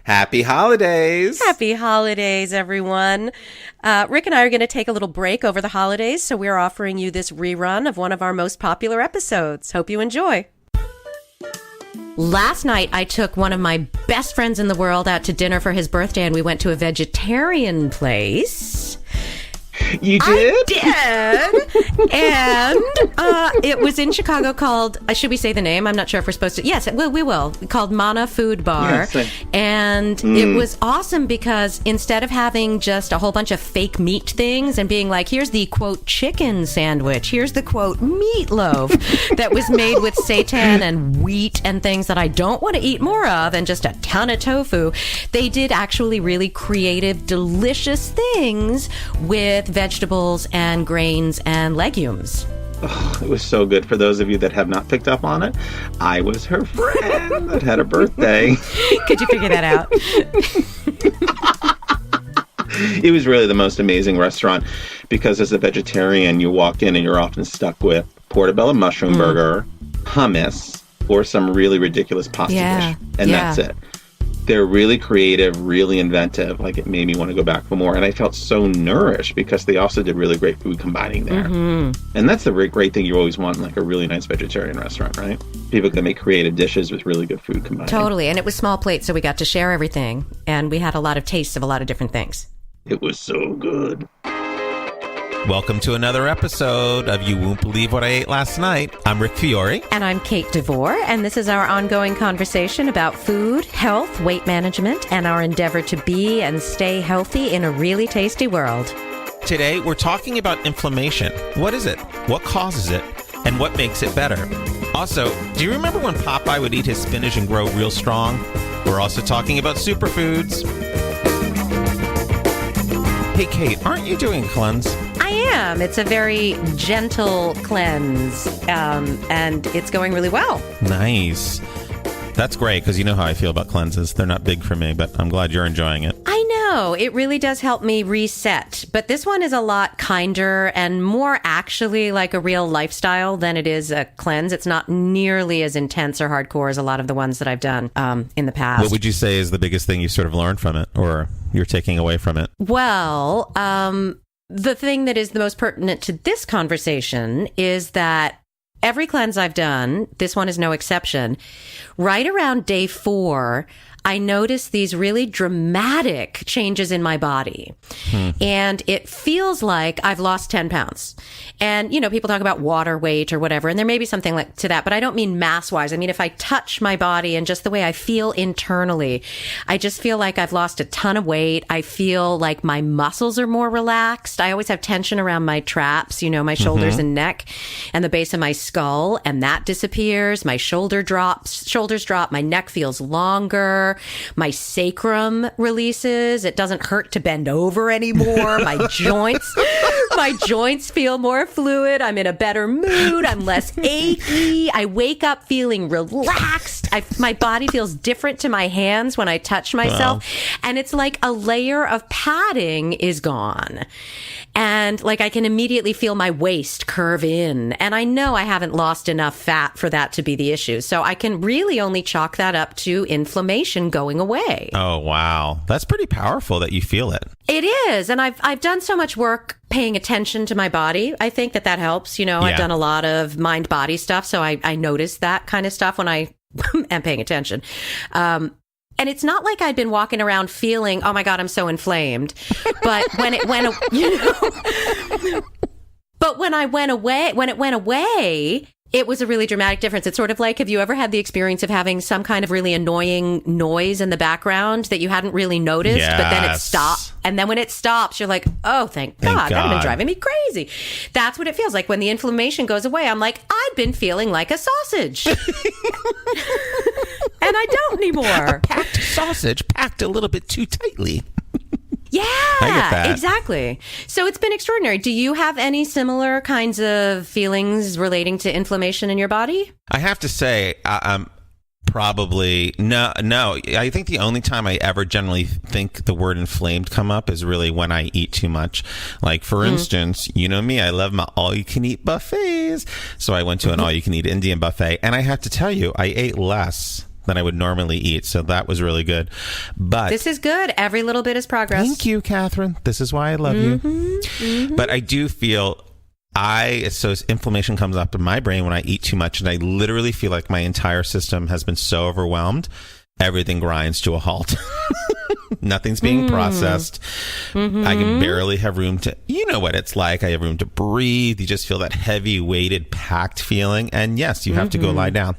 Happy holidays. Happy holidays, everyone. Rick and I are going to take a little break over the holidays, so we're offering you this rerun of one of our most popular episodes. Hope you enjoy. Last night, I took one of my best friends in the world out to dinner for his birthday, and we went to a vegetarian place. You did? I did. And it was in Chicago called, should we say the name? I'm not sure if we're supposed to. Yes, we will. Called Mana Food Bar. Yes, and it was awesome because instead of having just a whole bunch of fake meat things and being like, here's the, quote, chicken sandwich, here's the, quote, meatloaf that was made with seitan and wheat and things that I don't want to eat more of and just a ton of tofu, they did actually really creative, delicious things with vegetables and grains and legumes. Oh, it was so good. For those of you that have not picked up on it, I was her friend that had a birthday. Could you figure that out? It was really the most amazing restaurant because as a vegetarian, you walk in and you're often stuck with portobello mushroom burger, hummus, or some really ridiculous pasta dish. And that's it. They're really creative, really inventive. Like, it made me want to go back for more. And I felt so nourished because they also did really great food combining there. And that's the great thing you always want in like a really nice vegetarian restaurant, right? People can make creative dishes with really good food combining. Totally. And it was small plates, so we got to share everything. And we had a lot of tastes of a lot of different things. It was so good. Welcome to another episode of You Won't Believe What I Ate Last Night. I'm Rick Fiore. And I'm Kate DeVore, and this is our ongoing conversation about food, health, weight management, and our endeavor to be and stay healthy in a really tasty world. Today, we're talking about inflammation. What is it? What causes it? And what makes it better? Also, do you remember when Popeye would eat his spinach and grow real strong? We're also talking about superfoods. Hey, Kate, aren't you doing a cleanse? I am. It's a very gentle cleanse, and it's going really well. Nice. That's great, because you know how I feel about cleanses. They're not big for me, but I'm glad you're enjoying it. I know. It really does help me reset. But this one is a lot kinder and more actually like a real lifestyle than it is a cleanse. It's not nearly as intense or hardcore as a lot of the ones that I've done in the past. What would you say is the biggest thing you sort of learned from it or you're taking away from it? Well, the thing that is the most pertinent to this conversation is that every cleanse I've done, this one is no exception, right around day 4, I noticed these really dramatic changes in my body. And it feels like I've lost 10 pounds. And, you know, people talk about water weight or whatever, and there may be something like to that, but I don't mean mass-wise. I mean, if I touch my body and just the way I feel internally, I just feel like I've lost a ton of weight. I feel like my muscles are more relaxed. I always have tension around my traps, you know, my shoulders and neck and the base of my skull, and that disappears. My shoulders drop, my neck feels longer. My sacrum releases. It doesn't hurt to bend over anymore. My joints feel more fluid. I'm in a better mood. I'm less achy. I wake up feeling relaxed. My body feels different to my hands when I touch myself. Wow. And it's like a layer of padding is gone. And like I can immediately feel my waist curve in. And I know I haven't lost enough fat for that to be the issue. So I can really only chalk that up to inflammation going away. Oh, wow. That's pretty powerful that you feel it. It is. And I've done so much work paying attention to my body. I think that helps. You know, I've done a lot of mind-body stuff. So I notice that kind of stuff when I am paying attention. And it's not like I'd been walking around feeling, oh my God, I'm so inflamed. But when it went, but when it went away, it was a really dramatic difference. It's sort of like, have you ever had the experience of having some kind of really annoying noise in the background that you hadn't really noticed, but then it stopped? And then when it stops, you're like, oh, thank God. That had been driving me crazy. That's what it feels like when the inflammation goes away. I'm like, I've been feeling like a sausage. And I don't anymore. A packed sausage packed a little bit too tightly. Yeah, I get that. Exactly. So it's been extraordinary. Do you have any similar kinds of feelings relating to inflammation in your body? I have to say, probably no. I think the only time I ever generally think the word inflamed come up is really when I eat too much. Like, for instance, you know me, I love my all-you-can-eat buffets. So I went to an all-you-can-eat Indian buffet, and I have to tell you, I ate less than I would normally eat. So that was really good. But this is good. Every little bit is progress. Thank you, Catherine. This is why I love you. But I do feel so inflammation comes up in my brain when I eat too much, and I literally feel like my entire system has been so overwhelmed, everything grinds to a halt. Nothing's being processed. I can barely have room to, you know what it's like. I have room to breathe. You just feel that heavy, weighted, packed feeling. And yes, you have to go lie down.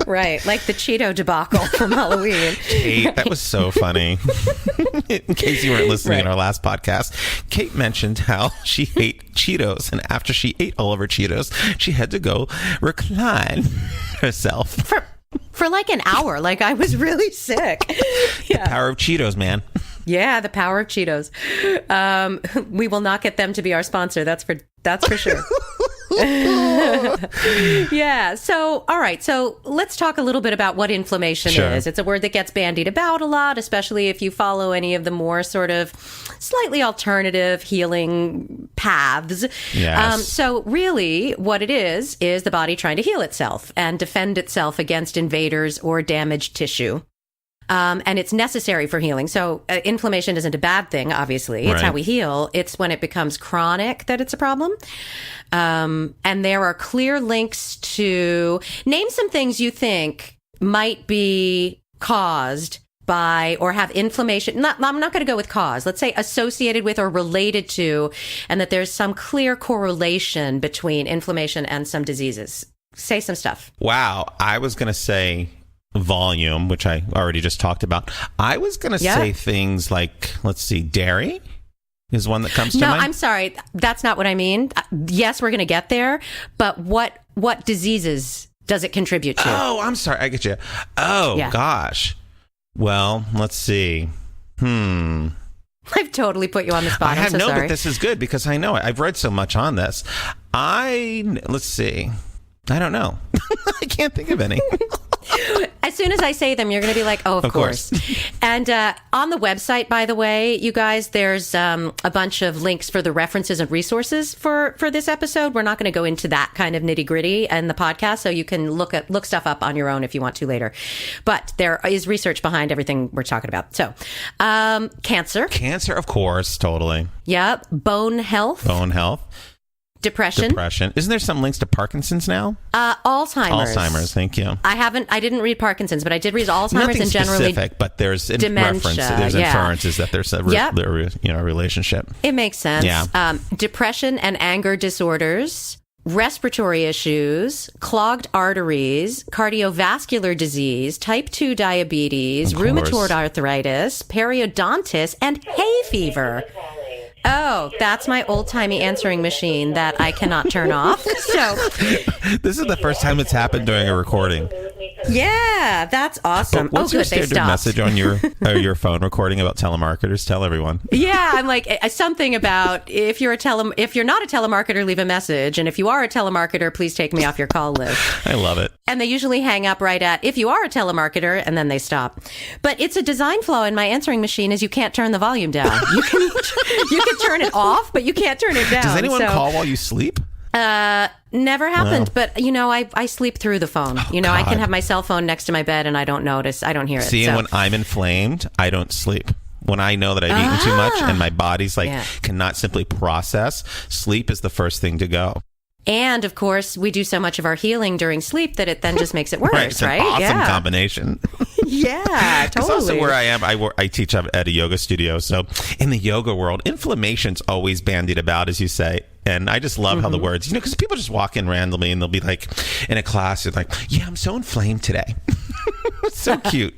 Right. Like the Cheeto debacle from Halloween. Kate, that was so funny. In case you weren't listening in our last podcast, Kate mentioned how she ate Cheetos. And after she ate all of her Cheetos, she had to go recline herself. For like an hour. Like I was really sick. The power of Cheetos, man. Yeah, the power of Cheetos. We will not get them to be our sponsor. That's for sure. Yeah. So, all right. So let's talk a little bit about what inflammation is. It's a word that gets bandied about a lot, especially if you follow any of the more sort of slightly alternative healing paths. Yes. So really what it is the body trying to heal itself and defend itself against invaders or damaged tissue. And it's necessary for healing. So inflammation isn't a bad thing, obviously. It's how we heal. It's when it becomes chronic that it's a problem. And there are clear links to name some things you think might be caused by or have inflammation. I'm not going to go with cause. Let's say associated with or related to, and that there's some clear correlation between inflammation and some diseases. Say some stuff. Wow. I was going to say volume, which I already just talked about. I was going to say things like, let's see, dairy is one that comes to mind. No, I'm sorry. That's not what I mean. Yes, we're going to get there. But what diseases does it contribute to? Oh, I'm sorry. I get you. Oh, gosh. Well, let's see. I've totally put you on the spot. I'm so sorry. But this is good because I know it. I've read so much on this. Let's see. I don't know. I can't think of any. As soon as I say them, you're going to be like, oh, of course. And on the website, by the way, you guys, there's a bunch of links for the references and resources for this episode. We're not going to go into that kind of nitty gritty in the podcast, so you can look stuff up on your own if you want to later. But there is research behind everything we're talking about. So cancer. Cancer, of course. Totally. Yep. Bone health. Depression. Isn't there some links to Parkinson's now? Alzheimer's. Thank you. I didn't read Parkinson's, but I did read Alzheimer's. Nothing and generally specific, but there's dementia, there's inferences that there's a relationship. It makes sense. Yeah. Depression and anger disorders, respiratory issues, clogged arteries, cardiovascular disease, type 2 diabetes, rheumatoid arthritis, periodontitis, and hay fever. Oh, that's my old-timey answering machine that I cannot turn off. So this is the first time it's happened during a recording. Yeah, that's awesome. What's your standard message on your phone recording about telemarketers? Tell everyone. Yeah, I'm like something about if you're not a telemarketer, leave a message, and if you are a telemarketer, please take me off your call list. I love it. And they usually hang up right at if you are a telemarketer, and then they stop. But it's a design flaw in my answering machine is you can't turn the volume down. You can turn it off, but you can't turn it down. Does anyone call while you sleep? Never happened, but I sleep through the phone. I can have my cell phone next to my bed and I don't notice. I don't hear it. See, and when I'm inflamed, I don't sleep. When I know that I've eaten too much and my body's cannot simply process, sleep is the first thing to go. And of course, we do so much of our healing during sleep that it then just makes it worse, right? It's an awesome combination. Yeah, totally. It's also where I am. I teach at a yoga studio. So in the yoga world, inflammation's always bandied about, as you say. And I just love how the words, because people just walk in randomly and they'll be like, in a class, they're like, yeah, I'm so inflamed today. It's so cute.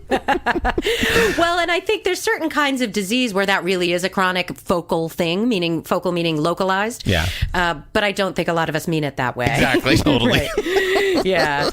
Well, and I think there's certain kinds of disease where that really is a chronic focal thing, meaning localized. Yeah. But I don't think a lot of us mean it that way. Exactly. Totally. Yeah.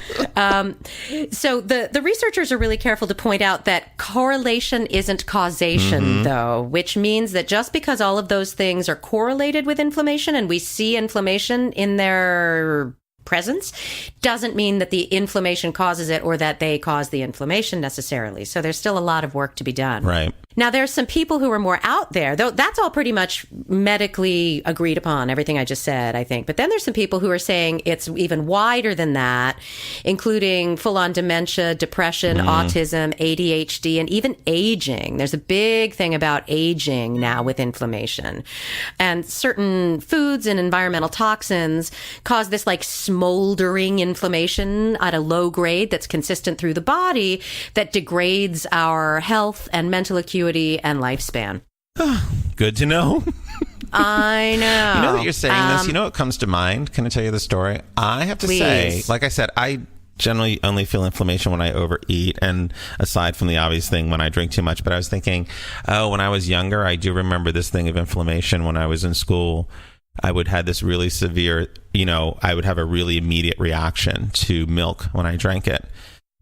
So the researchers are really careful to point out that correlation isn't causation, though, which means that just because all of those things are correlated with inflammation and we see inflammation in their presence doesn't mean that the inflammation causes it or that they cause the inflammation necessarily. So there's still a lot of work to be done. Right. Now, there's some people who are more out there, though that's all pretty much medically agreed upon, everything I just said, I think. But then there's some people who are saying it's even wider than that, including full-on dementia, depression, autism, ADHD, and even aging. There's a big thing about aging now with inflammation. And certain foods and environmental toxins cause this like smoldering inflammation at a low grade that's consistent through the body that degrades our health and mental acuity and lifespan. Good to know. I know. You know that you're saying this. You know what comes to mind? Can I tell you the story? I have to say, like I said, I generally only feel inflammation when I overeat, and aside from the obvious thing when I drink too much. But I was thinking, when I was younger, I do remember this thing of inflammation when I was in school. I would have this really severe, I would have a really immediate reaction to milk when I drank it.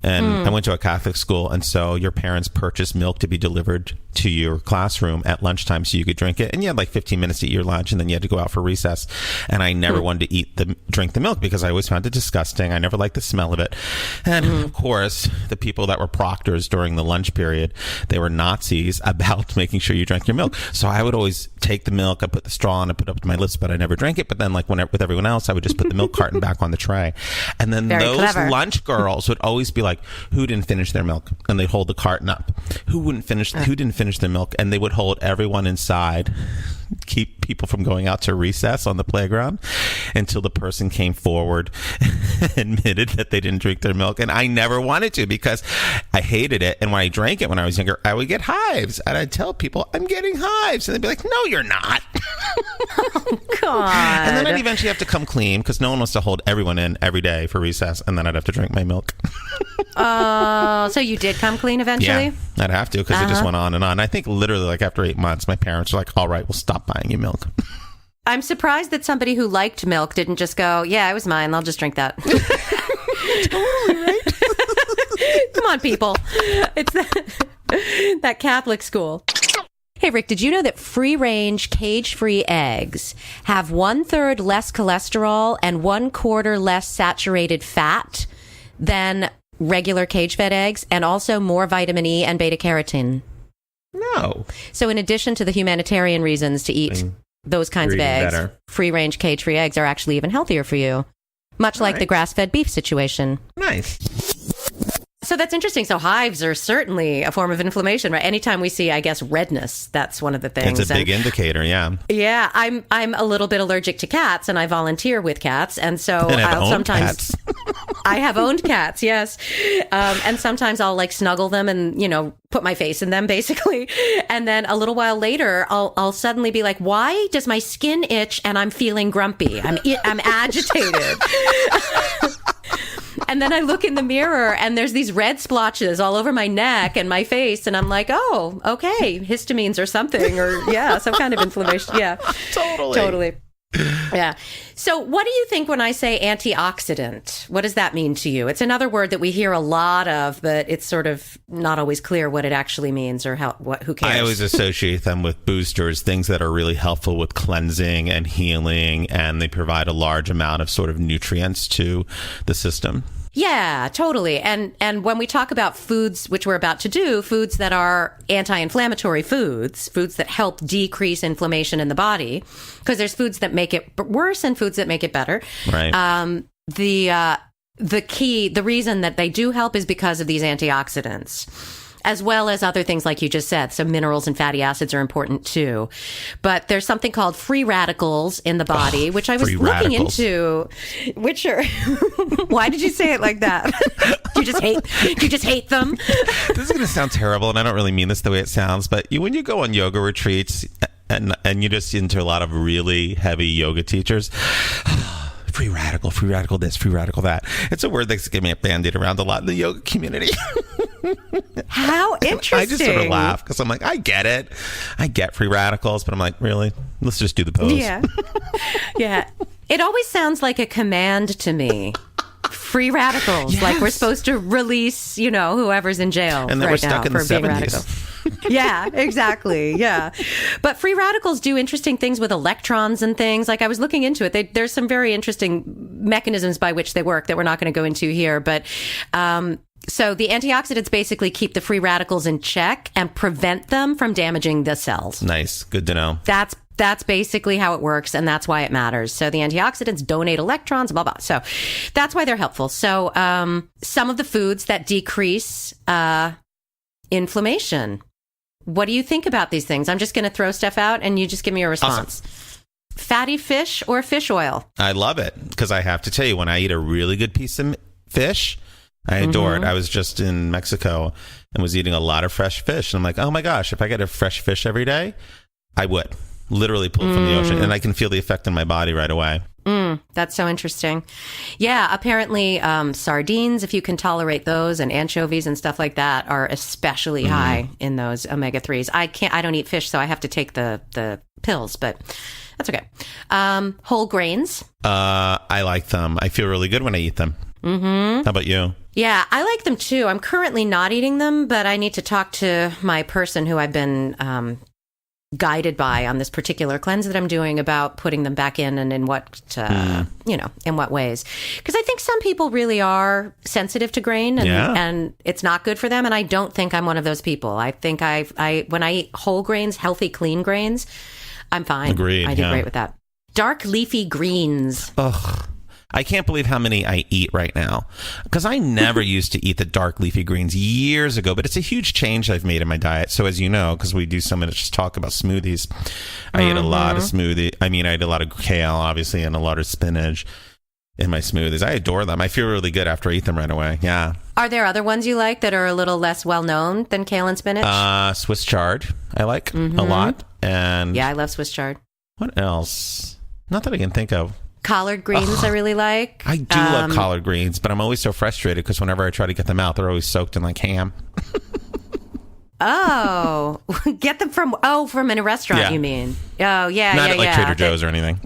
And I went to a Catholic school, and so your parents purchased milk to be delivered to your classroom at lunchtime so you could drink it. And you had like 15 minutes to eat your lunch, and then you had to go out for recess. And I never wanted to drink the milk because I always found it disgusting. I never liked the smell of it. And of course, the people that were proctors during the lunch period, they were Nazis about making sure you drank your milk. So I would always take the milk, I put the straw on, I put it up to my lips, but I never drank it. But then like with everyone else, I would just put the milk carton back on the tray. And then those lunch girls would always be like, who didn't finish their milk? And they'd hold the carton up. Who didn't finish their milk? And they would hold everyone inside, keep people from going out to recess on the playground until the person came forward and admitted that they didn't drink their milk. And I never wanted to because I hated it. And when I drank it when I was younger, I would get hives. And I'd tell people, I'm getting hives. And they'd be like, no, you're not. Oh, God. And then I'd eventually have to come clean because no one wants to hold everyone in every day for recess. And then I'd have to drink my milk. So you did come clean eventually? Yeah, I'd have to because it just went on and on. I think literally like after 8 months, my parents were like, all right, we'll stop buying you milk. I'm surprised that somebody who liked milk didn't just go, yeah, it was mine. I'll just drink that. Totally, right? Come on, people. It's that Catholic school. Hey, Rick, did you know that free-range, cage-free eggs have 1/3 less cholesterol and 1/4 less saturated fat than regular cage-fed eggs, and also more vitamin E and beta-carotene? No. So in addition to the humanitarian reasons to eat those kinds of eggs, free-range, cage-free eggs are actually even healthier for you, much like the grass-fed beef situation. Nice. So that's interesting. So hives are certainly a form of inflammation, right? Anytime we see, I guess, redness, that's one of the things. It's a big indicator, yeah. Yeah, I'm a little bit allergic to cats, and I volunteer with cats, and so I'll sometimes I have owned cats, yes, and sometimes I'll like snuggle them and put my face in them, basically, and then a little while later, I'll suddenly be like, why does my skin itch and I'm feeling grumpy? I'm agitated. And then I look in the mirror and there's these red splotches all over my neck and my face. And I'm like, oh, okay, histamines or something, or some kind of inflammation. Yeah, totally. Yeah. So what do you think when I say antioxidant? What does that mean to you? It's another word that we hear a lot of, but it's sort of not always clear what it actually means or who cares. I always associate them with boosters, things that are really helpful with cleansing and healing, and they provide a large amount of sort of nutrients to the system. Yeah, totally. And when we talk about foods, which we're about to do, foods that are anti-inflammatory foods that help decrease inflammation in the body, because there's foods that make it worse and foods that make it better. Right. The reason that they do help is because of these antioxidants, as well as other things like you just said. So minerals and fatty acids are important too. But there's something called free radicals in the body, which I was looking into, which are, why did you say it like that? Do you just hate them? This is going to sound terrible, and I don't really mean this the way it sounds, but when you go on yoga retreats and you just into a lot of really heavy yoga teachers, free radical this, free radical that. It's a word that's giving me a band-aid around a lot in the yoga community. How interesting. I just sort of laugh because I'm like, I get it. I get free radicals, but I'm like, really? Let's just do the pose. Yeah. Yeah. It always sounds like a command to me. Free radicals. Yes. Like we're supposed to release, whoever's in jail and then right we're stuck now in the for being 70s. radical. Yeah, exactly. Yeah. But free radicals do interesting things with electrons and things. Like I was looking into it. There's some very interesting mechanisms by which they work that we're not going to go into here. But So the antioxidants basically keep the free radicals in check and prevent them from damaging the cells. Nice. Good to know. That's basically how it works, and that's why it matters. So the antioxidants donate electrons, blah, blah. So that's why they're helpful. So some of the foods that decrease inflammation. What do you think about these things? I'm just going to throw stuff out, and you just give me a response. Awesome. Fatty fish or fish oil? I love it, because I have to tell you, when I eat a really good piece of fish, I adore it. I was just in Mexico and was eating a lot of fresh fish. And I'm like, oh my gosh, if I get a fresh fish every day, I would. Literally pull from the ocean, and I can feel the effect in my body right away. That's so interesting. Yeah, apparently sardines, if you can tolerate those, and anchovies and stuff like that are especially high in those omega-3s. I don't eat fish, so I have to take the pills, but that's okay. Whole grains. I like them. I feel really good when I eat them. How about you? Yeah, I like them too. I'm currently not eating them, but I need to talk to my person who I've been guided by on this particular cleanse that I'm doing about putting them back in, and in what, in what ways. Because I think some people really are sensitive to grain, and it's not good for them. And I don't think I'm one of those people. I think when I eat whole grains, healthy, clean grains, I'm fine. Agreed. I do great with that. Dark leafy greens. Ugh. I can't believe how many I eat right now, because I never used to eat the dark leafy greens years ago, but it's a huge change I've made in my diet. So as you know, because we do so much talk about smoothies, I ate a lot of I ate a lot of kale, obviously, and a lot of spinach in my smoothies. I adore them. I feel really good after I eat them right away. Yeah. Are there other ones you like that are a little less well-known than kale and spinach? Swiss chard, I like a lot. And yeah, I love Swiss chard. What else? Not that I can think of. Collard greens I really like. I do love collard greens, but I'm always so frustrated because whenever I try to get them out, they're always soaked in like ham. Oh, get them from in a restaurant, you mean? Oh, yeah, Not at like Trader Joe's or anything.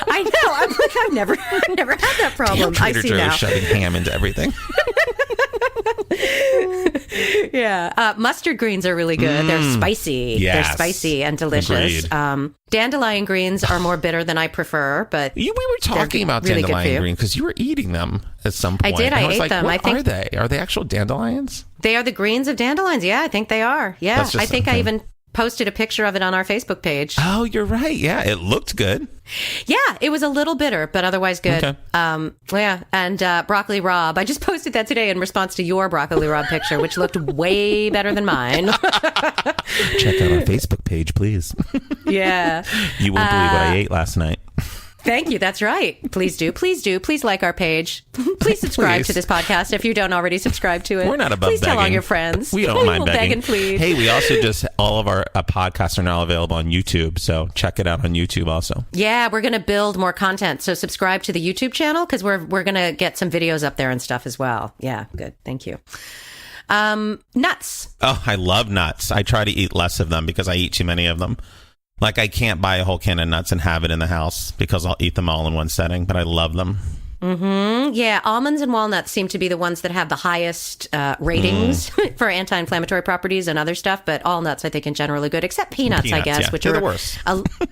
I know. I'm like, I've never had that problem. Damn, Trader I see Joe's now. shoving ham into everything. Yeah. Mustard greens are really good. They're spicy. Yes. They're spicy and delicious. Dandelion greens are more bitter than I prefer, but we were talking about really dandelion greens because you were eating them at some point. I did. I ate them. What I think are they? Are they actual dandelions? They are the greens of dandelions. Yeah, I think they are. Yeah, I think I even posted a picture of it on our Facebook page. Oh, you're right. Yeah, it looked good. Yeah, it was a little bitter, but otherwise good. Okay. Yeah, and broccoli rabe. I just posted that today in response to your broccoli rabe picture, which looked way better than mine. Check out our Facebook page, please. Yeah. You won't believe what I ate last night. Thank you. That's right. Please do. Please do. Please like our page. Please subscribe to this podcast if you don't already subscribe to it. We're not above please begging. Tell all your friends. We don't mind begging. Please. Hey, we also all of our podcasts are now available on YouTube, so check it out on YouTube also. Yeah, we're going to build more content. So subscribe to the YouTube channel because we're going to get some videos up there and stuff as well. Yeah, good. Thank you. Nuts. Oh, I love nuts. I try to eat less of them because I eat too many of them. Like, I can't buy a whole can of nuts and have it in the house because I'll eat them all in one setting, but I love them. Yeah, almonds and walnuts seem to be the ones that have the highest ratings for anti-inflammatory properties and other stuff, but all nuts I think in general are good, except peanuts I guess, which they're are the worst.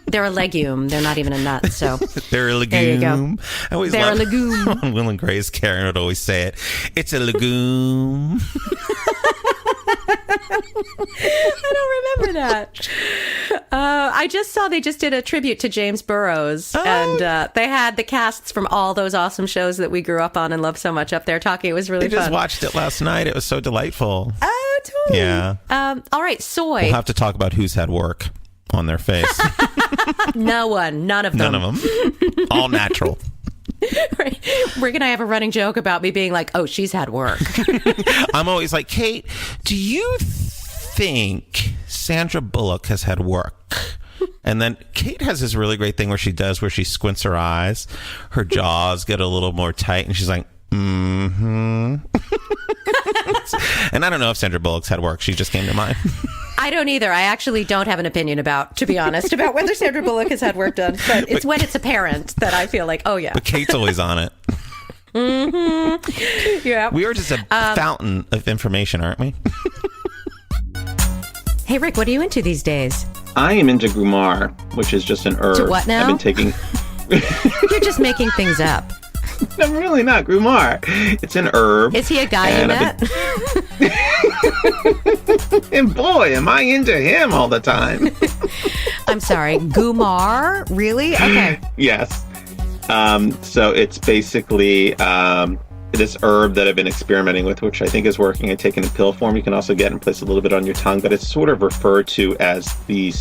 They're a legume. They're not even a nut, so. They're a legume. There you go. I always They're love a legume. Will and Grace Karen would always say it. It's a legume. I don't remember that. I just saw they just did a tribute to James Burrows, and they had the casts from all those awesome shows that we grew up on and loved so much up there talking. It was really fun. I just watched it last night. It was so delightful. Oh, totally. Yeah. All right, soy. We'll have to talk about who's had work on their face. No one. None of them. None of them. All natural. We're going to have a running joke about me being like, oh, she's had work. I'm always like, Kate, do you think Sandra Bullock has had work? And then Kate has this really great thing where she squints her eyes, her jaws get a little more tight, and she's like, mm-hmm. And I don't know if Sandra Bullock's had work. She just came to mind. I don't either. I actually don't have an opinion to be honest, about whether Sandra Bullock has had work done. But it's when it's apparent that I feel like, oh, yeah. But Kate's always on it. Mm-hmm. Yeah. We are just a fountain of information, aren't we? Hey, Rick, what are you into these days? I am into gumar, which is just an herb. To what now? I've been taking... You're just making things up. I'm really not. Grumar. It's an herb. Is he a guy you met? And boy, am I into him all the time. I'm sorry. Gumar? Really? Okay. Yes. So it's basically this herb that I've been experimenting with, which I think is working. I take it in pill form. You can also get it and place a little bit on your tongue, but it's sort of referred to as the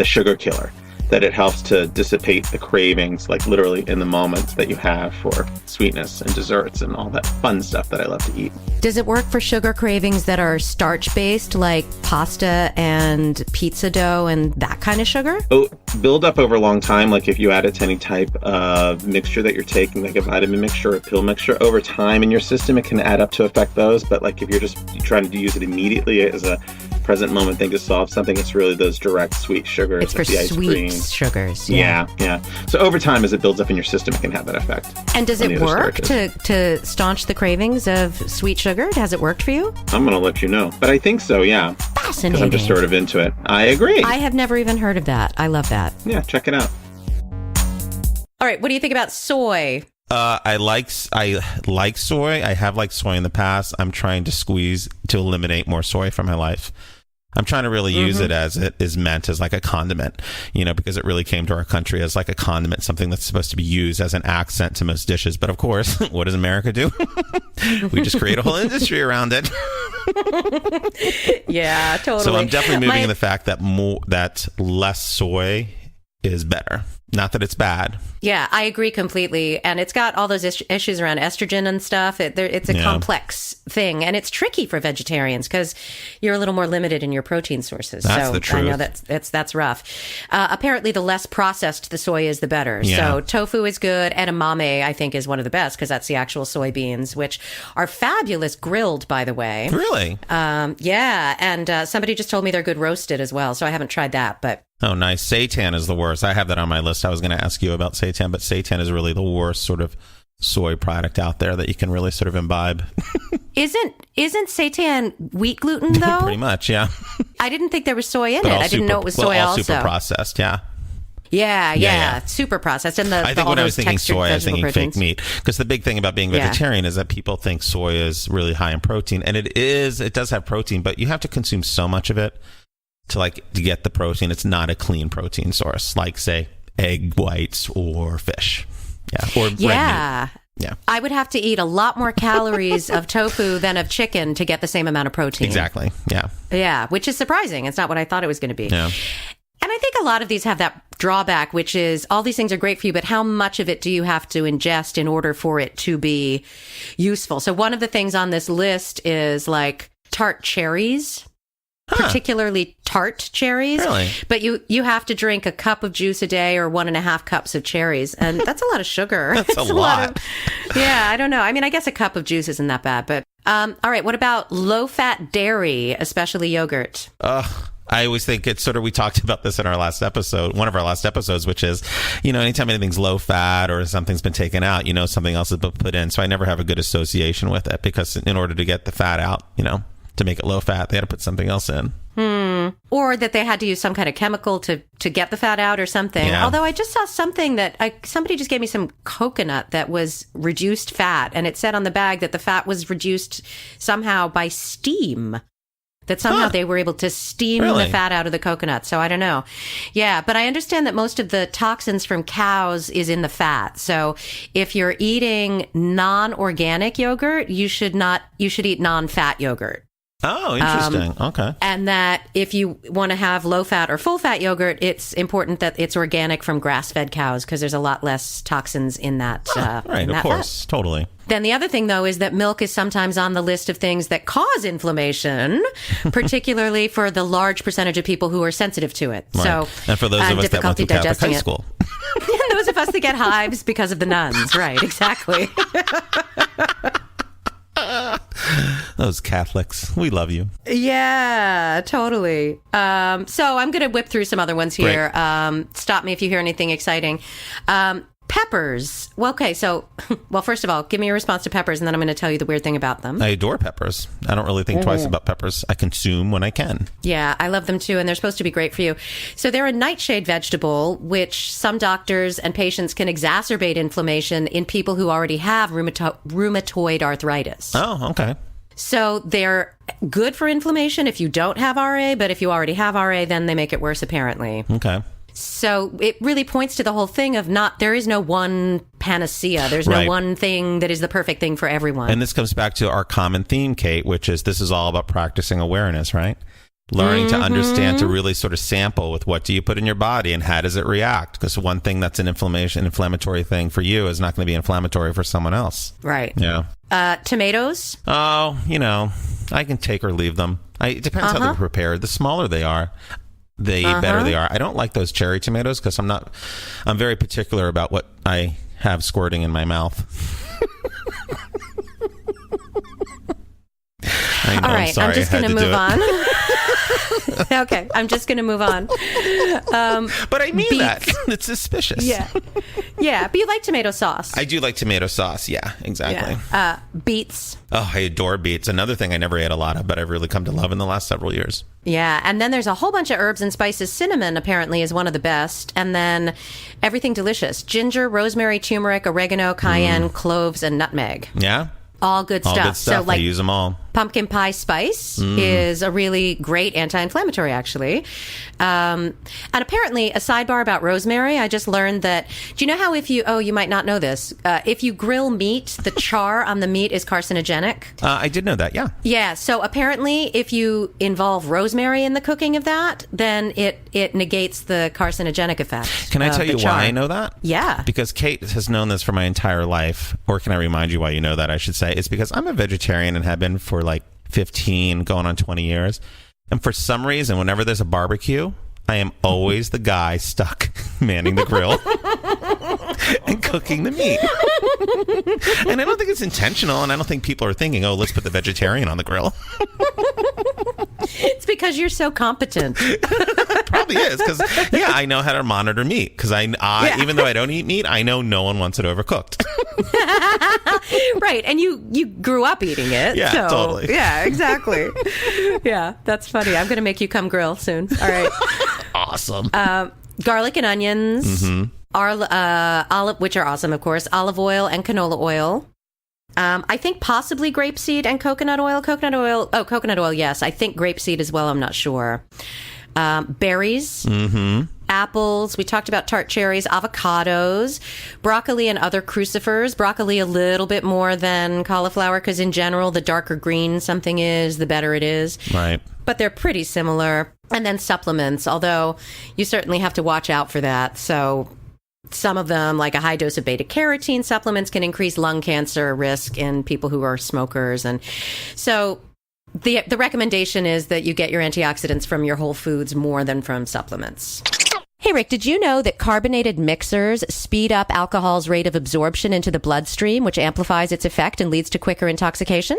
sugar killer, that it helps to dissipate the cravings, like literally in the moment that you have for sweetness and desserts and all that fun stuff that I love to eat. Does it work for sugar cravings that are starch-based, like pasta and pizza dough and that kind of sugar? Oh, build up over a long time. Like if you add it to any type of mixture that you're taking, like a vitamin mixture or a pill mixture, over time in your system, it can add up to affect those. But like if you're just trying to use it immediately as a present moment thing to solve something, it's really those direct sweet sugars. It's like for the ice sweet cream. Sugars. Yeah. So over time, as it builds up in your system, it can have that effect. And does it work to staunch the cravings of sweet sugar? Has it worked for you? I'm going to let you know. But I think so, yeah. Fascinating. Because I'm just sort of into it. I agree. I have never even heard of that. I love that. Yeah, check it out. All right, what do you think about soy? I like soy. I have liked soy in the past. I'm trying to eliminate more soy from my life. I'm trying to really use it as it is meant, as like a condiment, because it really came to our country as like a condiment, something that's supposed to be used as an accent to most dishes. But of course, what does America do? We just create a whole industry around it. Yeah, totally. So I'm definitely moving in the fact that that less soy is better. Not that it's bad. Yeah, I agree completely. And it's got all those issues around estrogen and stuff. It's a complex thing. And it's tricky for vegetarians because you're a little more limited in your protein sources. That's so the truth. I know that's rough. Apparently, the less processed the soy is, the better. Yeah. So tofu is good. Edamame, I think, is one of the best because that's the actual soybeans, which are fabulous grilled, by the way. Really? Yeah. And somebody just told me they're good roasted as well. So I haven't tried that, but... Oh, nice. Seitan is the worst. I have that on my list. I was going to ask you about seitan, but seitan is really the worst sort of soy product out there that you can really sort of imbibe. Isn't seitan wheat gluten, though? Pretty much, yeah. I didn't think there was soy in it. I didn't know it was soy all also. super processed, yeah. Yeah. Super processed. And I think when I was thinking soy, I was thinking proteins. fake meat. Because the big thing about being vegetarian is that people think soy is really high in protein. And it does have protein, but you have to consume so much of it to get the protein. It's not a clean protein source, like say egg whites or fish. Yeah. Or red meat. Yeah. I would have to eat a lot more calories of tofu than of chicken to get the same amount of protein. Exactly. Yeah. Yeah, which is surprising. It's not what I thought it was going to be. Yeah. And I think a lot of these have that drawback, which is all these things are great for you, but how much of it do you have to ingest in order for it to be useful? So one of the things on this list is like tart cherries. Particularly tart cherries. Really? But you have to drink a cup of juice a day or 1.5 cups of cherries. And that's a lot of sugar. That's a lot. Yeah, I don't know. I mean, I guess a cup of juice isn't that bad. But all right, what about low-fat dairy, especially yogurt? I always think it's sort of, we talked about this in our last episode, one of our last episodes, which is, anytime anything's low fat or something's been taken out, something else has been put in. So I never have a good association with it because in order to get the fat out, to make it low fat, they had to put something else in. Or that they had to use some kind of chemical to get the fat out or something. Yeah. Although I just saw something that somebody just gave me some coconut that was reduced fat. And it said on the bag that the fat was reduced somehow by steam. That somehow they were able to steam the fat out of the coconut. So I don't know. Yeah, but I understand that most of the toxins from cows is in the fat. So if you're eating non-organic yogurt, you should eat non-fat yogurt. Oh, interesting. Okay. And that if you want to have low-fat or full-fat yogurt, it's important that it's organic from grass-fed cows because there's a lot less toxins in that. Right, of course. Fat. Totally. Then the other thing, though, is that milk is sometimes on the list of things that cause inflammation, particularly for the large percentage of people who are sensitive to it. Right. So, and for those of us that went to Catholic high school. And those of us that get hives because of the nuns. Right, exactly. Those Catholics, we love you. Yeah, totally. So I'm going to whip through some other ones here. Stop me if you hear anything exciting. Peppers. Well, okay, so, first of all, give me your response to peppers, and then I'm going to tell you the weird thing about them. I adore peppers. I don't really think twice about peppers. I consume when I can. Yeah, I love them too, and they're supposed to be great for you. So they're a nightshade vegetable, which some doctors and patients can exacerbate inflammation in people who already have rheumatoid arthritis. Oh, okay. So they're good for inflammation if you don't have RA, but if you already have RA, then they make it worse, apparently. Okay. So it really points to the whole thing of there is no one panacea. There's no one thing that is the perfect thing for everyone. And this comes back to our common theme, Kate, which is this is all about practicing awareness, right? Learning to understand, to really sort of sample with what do you put in your body and how does it react? Because one thing that's an inflammatory thing for you is not going to be inflammatory for someone else. Right. Yeah. Tomatoes? Oh, I can take or leave them. It depends how they're prepared. The smaller they are, the better they are. I don't like those cherry tomatoes because I'm very particular about what I have squirting in my mouth. I know, all right, I'm just going to move on. Okay, I'm just going to move on. But I mean beets. that. It's suspicious. Yeah. Yeah, but you like tomato sauce. I do like tomato sauce. Yeah, exactly. Yeah. Beets. Oh, I adore beets. Another thing I never ate a lot of, but I've really come to love in the last several years. Yeah, and then there's a whole bunch of herbs and spices. Cinnamon apparently is one of the best. And then everything delicious. Ginger, rosemary, turmeric, oregano, cayenne, cloves, and nutmeg. Yeah? All good stuff. All good stuff. So, like, I use them all. Pumpkin pie spice is a really great anti-inflammatory, actually. And apparently, a sidebar about rosemary, I just learned that, do you know how you might not know this, if you grill meat, the char on the meat is carcinogenic? I did know that, yeah. Yeah, so apparently, if you involve rosemary in the cooking of that, then it negates the carcinogenic effect. Can I tell you char. why I know that? Yeah. Because Kate has known this for my entire life. Or can I remind you why you know that, I should say? It's because I'm a vegetarian and have been for like 15 going on 20 years. And for some reason, whenever there's a barbecue, I am always the guy stuck manning the grill and cooking the meat. And I don't think it's intentional, and I don't think people are thinking, oh, let's put the vegetarian on the grill. It's because you're so competent. Probably is, because, yeah, I know how to monitor meat. Because even though I don't eat meat, I know no one wants it overcooked. Right, and you grew up eating it. Yeah, so, totally. Yeah, exactly. Yeah, that's funny. I'm going to make you come grill soon. All right. Awesome. Garlic and onions, olive, which are awesome, of course, olive oil and canola oil. I think possibly grapeseed and coconut oil. Coconut oil, yes. I think grapeseed as well. I'm not sure. Berries, apples. We talked about tart cherries, avocados, broccoli and other crucifers. Broccoli a little bit more than cauliflower because in general, the darker green something is, the better it is. Right. But they're pretty similar. And then supplements, although you certainly have to watch out for that. So some of them, like a high dose of beta carotene supplements, can increase lung cancer risk in people who are smokers. And so the recommendation is that you get your antioxidants from your whole foods more than from supplements. Hey, Rick, did you know that carbonated mixers speed up alcohol's rate of absorption into the bloodstream, which amplifies its effect and leads to quicker intoxication?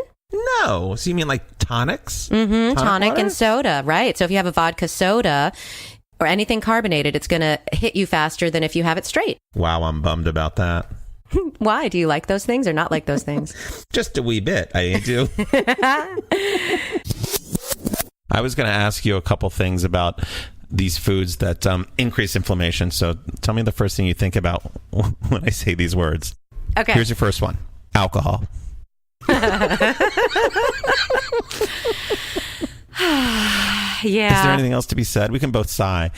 No. So you mean like tonics? Tonic water? and soda, right. So if you have a vodka soda or anything carbonated, it's going to hit you faster than if you have it straight. Wow, I'm bummed about that. Why? Do you like those things or not like those things? Just a wee bit, I do. I was going to ask you a couple things about these foods that increase inflammation. So tell me the first thing you think about when I say these words. Okay. Here's your first one. Alcohol. Yeah. Is there anything else to be said? We can both sigh.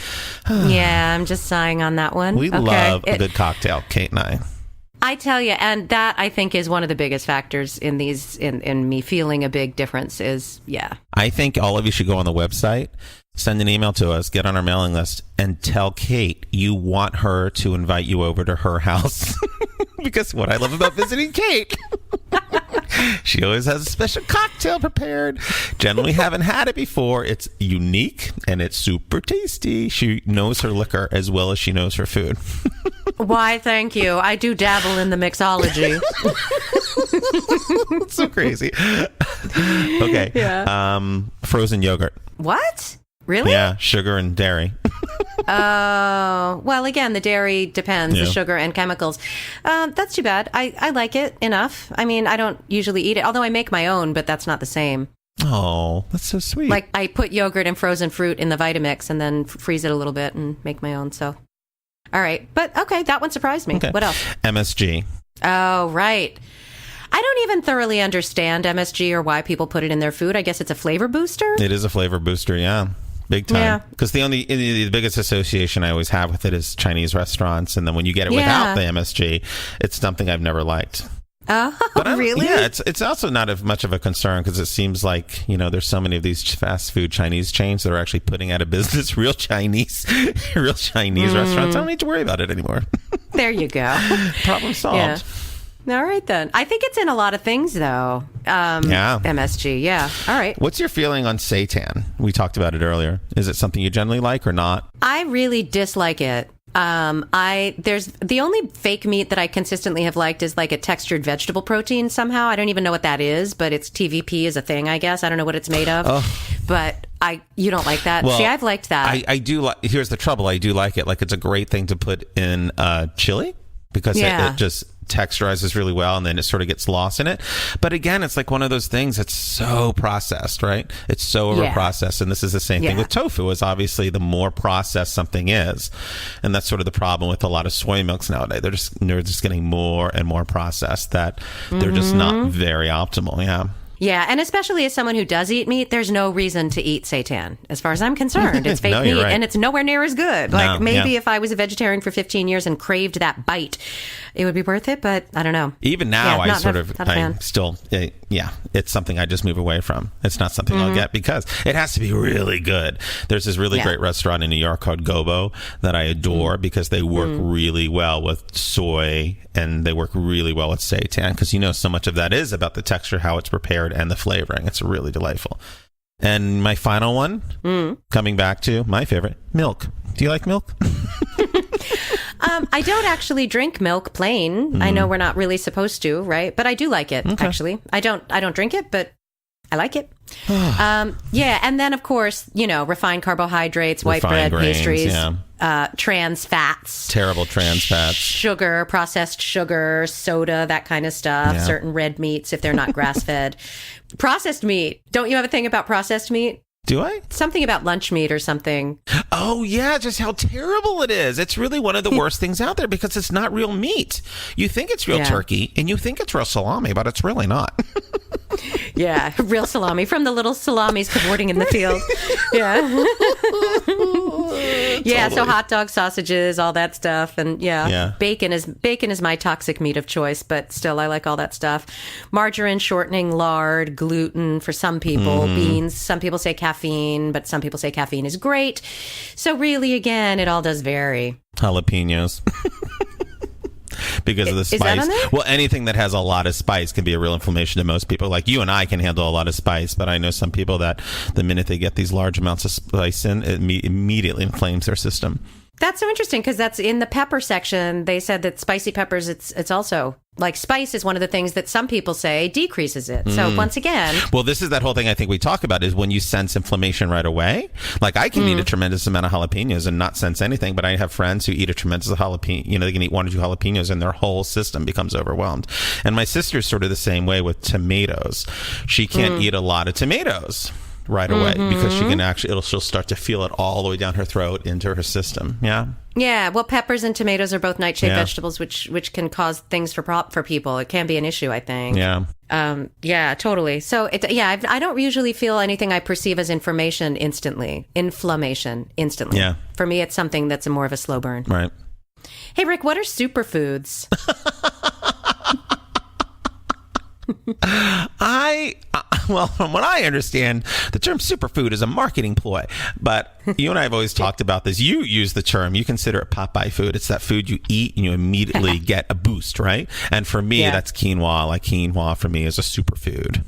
Yeah, I'm just sighing on that one. We love a good cocktail, Kate and I tell you, and that I think is one of the biggest factors in these, in me feeling a big difference is, yeah. I think all of you should go on the website, send an email to us, get on our mailing list, and tell Kate you want her to invite you over to her house. Because what I love about visiting Kate, she always has a special cocktail prepared. Generally haven't had it before. It's unique and it's super tasty. She knows her liquor as well as she knows her food. Why, thank you. I do dabble in the mixology. It's so crazy. Okay. Yeah. Frozen yogurt. What? Really? Yeah, sugar and dairy. Oh, well, again, the dairy depends, the sugar and chemicals. That's too bad. I like it enough. I mean, I don't usually eat it, although I make my own, but that's not the same. Oh, that's so sweet. Like, I put yogurt and frozen fruit in the Vitamix and then freeze it a little bit and make my own. So, all right. But, okay, that one surprised me. Okay. What else? MSG. Oh, right. I don't even thoroughly understand MSG or why people put it in their food. I guess it's a flavor booster. It is a flavor booster, yeah. Big time. Because the biggest association I always have with it is Chinese restaurants. And then when you get it without the MSG, it's something I've never liked. Oh, really? Yeah, it's also not as much of a concern because it seems like, there's so many of these fast food Chinese chains that are actually putting out of business real Chinese restaurants. I don't need to worry about it anymore. There you go. Problem solved. Yeah. All right, then. I think it's in a lot of things, though. MSG, yeah. All right. What's your feeling on seitan? We talked about it earlier. Is it something you generally like or not? I really dislike it. There's the only fake meat that I consistently have liked is like a textured vegetable protein somehow. I don't even know what that is, but it's TVP is a thing, I guess. I don't know what it's made of, but you don't like that. Well, see, I've liked that. I do like, here's the trouble. I do like it. Like, it's a great thing to put in, chili because it just texturizes really well and then it sort of gets lost in it. But again, it's like one of those things that's so processed, right? It's so over processed. And this is the same thing with tofu, is obviously the more processed something is. And that's sort of the problem with a lot of soy milks nowadays. They're just getting more and more processed that they're just not very optimal. Yeah. Yeah, and especially as someone who does eat meat, there's no reason to eat seitan. As far as I'm concerned, it's fake meat, and it's nowhere near as good. Like, maybe if I was a vegetarian for 15 years and craved that bite, it would be worth it, but I don't know. Even now, it's something I just move away from. It's not something I'll get because it has to be really good. There's this really great restaurant in New York called Gobo that I adore because they work really well with soy and they work really well with seitan because so much of that is about the texture, how it's prepared, and the flavoring. It's really delightful. And my final one, coming back to my favorite, milk. Do you like milk? I don't actually drink milk plain. I know we're not really supposed to, right? But I do like it, actually. I don't drink it, but I like it. And then, of course, refined carbohydrates, white bread, grains, pastries, trans fats. Terrible trans fats. Sugar, processed sugar, soda, that kind of stuff. Yeah. Certain red meats if they're not grass-fed. Processed meat. Don't you have a thing about processed meat? Do I? Something about lunch meat or something. Oh, yeah, just how terrible it is. It's really one of the worst things out there because it's not real meat. You think it's real turkey and you think it's real salami, but it's really not. Yeah, real salami from the little salamis cavorting in the field. Yeah. Yeah, so hot dogs, sausages, all that stuff. And bacon is my toxic meat of choice, but still I like all that stuff. Margarine, shortening, lard, gluten for some people, beans. Some people say caffeine, but some people say caffeine is great. So really, again, it all does vary. Jalapenos. Because of the spice. Is that on there? Well, anything that has a lot of spice can be a real inflammation to most people. Like you and I can handle a lot of spice, but I know some people that the minute they get these large amounts of spice in, it immediately inflames their system. That's so interesting because that's in the pepper section. They said that spicy peppers, it's also like spice is one of the things that some people say decreases it. So once again. Well, this is that whole thing I think we talk about is when you sense inflammation right away. Like I can eat a tremendous amount of jalapenos and not sense anything, but I have friends who eat a tremendous jalapeno. They can eat 1 or 2 jalapenos and their whole system becomes overwhelmed. And my sister's sort of the same way with tomatoes. She can't eat a lot of tomatoes right away because she can she'll start to feel it all the way down her throat into her system. Yeah, well, peppers and tomatoes are both nightshade vegetables, which can cause things for people. It can be an issue, I think. Yeah, totally. So I don't usually feel anything I perceive as inflammation instantly. Yeah, for me it's something that's more of a slow burn. Right. Hey Rick, what are superfoods? Well, from what I understand, the term superfood is a marketing ploy. But you and I have always talked about this. You use the term, you consider it Popeye food. It's that food you eat and you immediately get a boost, right? And for me, that's quinoa. Like quinoa for me is a superfood.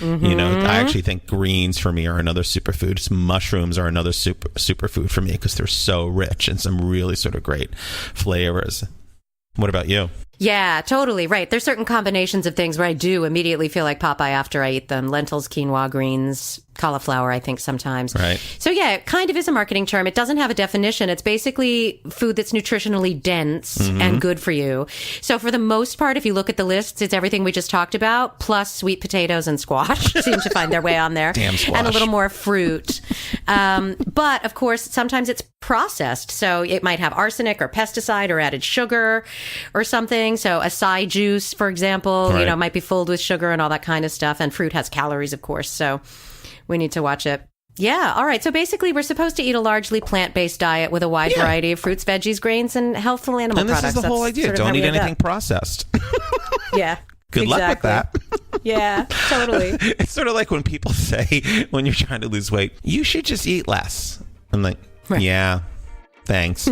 I actually think greens for me are another superfood. Mushrooms are another superfood for me because they're so rich and some really sort of great flavors. What about you? Yeah, totally. Right. There's certain combinations of things where I do immediately feel like Popeye after I eat them. Lentils, quinoa, greens, cauliflower, I think, sometimes. Right. So yeah, it kind of is a marketing term. It doesn't have a definition. It's basically food that's nutritionally dense and good for you. So for the most part, if you look at the lists, it's everything we just talked about, plus sweet potatoes and squash seem to find their way on there. Damn squash. And a little more fruit. But of course, sometimes it's processed. So it might have arsenic or pesticide or added sugar or something. So acai juice, for example, Right. might be filled with sugar and all that kind of stuff. And fruit has calories, of course. So we need to watch it. Yeah. All right. So basically, we're supposed to eat a largely plant-based diet with a wide variety of fruits, veggies, grains, and healthful animal And this products. is the whole That's idea. sort of how Don't we eat end up. anything processed. Yeah. Good luck with that. Yeah, totally. It's sort of like when people say, when you're trying to lose weight, you should just eat less. I'm like, yeah, thanks.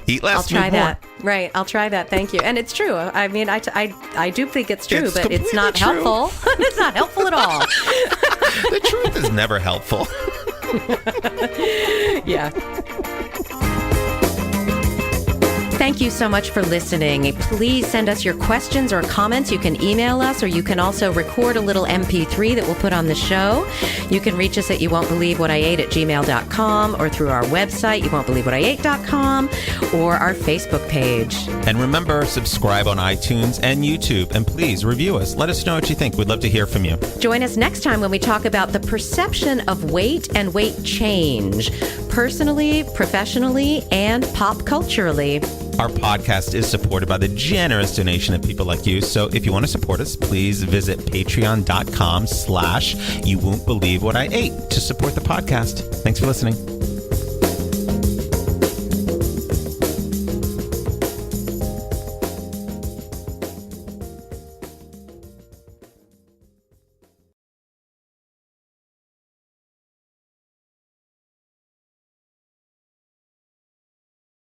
Eat less. I'll try move more. that. Right. I'll try that. Thank you. And it's true. I mean, I do think it's true, It's but it's not completely true. helpful. It's not helpful at all. The truth is never helpful. Yeah. Thank you so much for listening. Please send us your questions or comments. You can email us, or you can also record a little MP3 that we'll put on the show. You can reach us at youwon'tbelievewhatIate@gmail.com, or through our website, youwon'tbelievewhatIate.com, or our Facebook page. And remember, subscribe on iTunes and YouTube. And please review us. Let us know what you think. We'd love to hear from you. Join us next time when we talk about the perception of weight and weight change, personally, professionally, and pop culturally. Our podcast is supported by the generous donation of people like you. So if you want to support us, please visit patreon.com/youwon'tbelievewhatIate to support the podcast. Thanks for listening.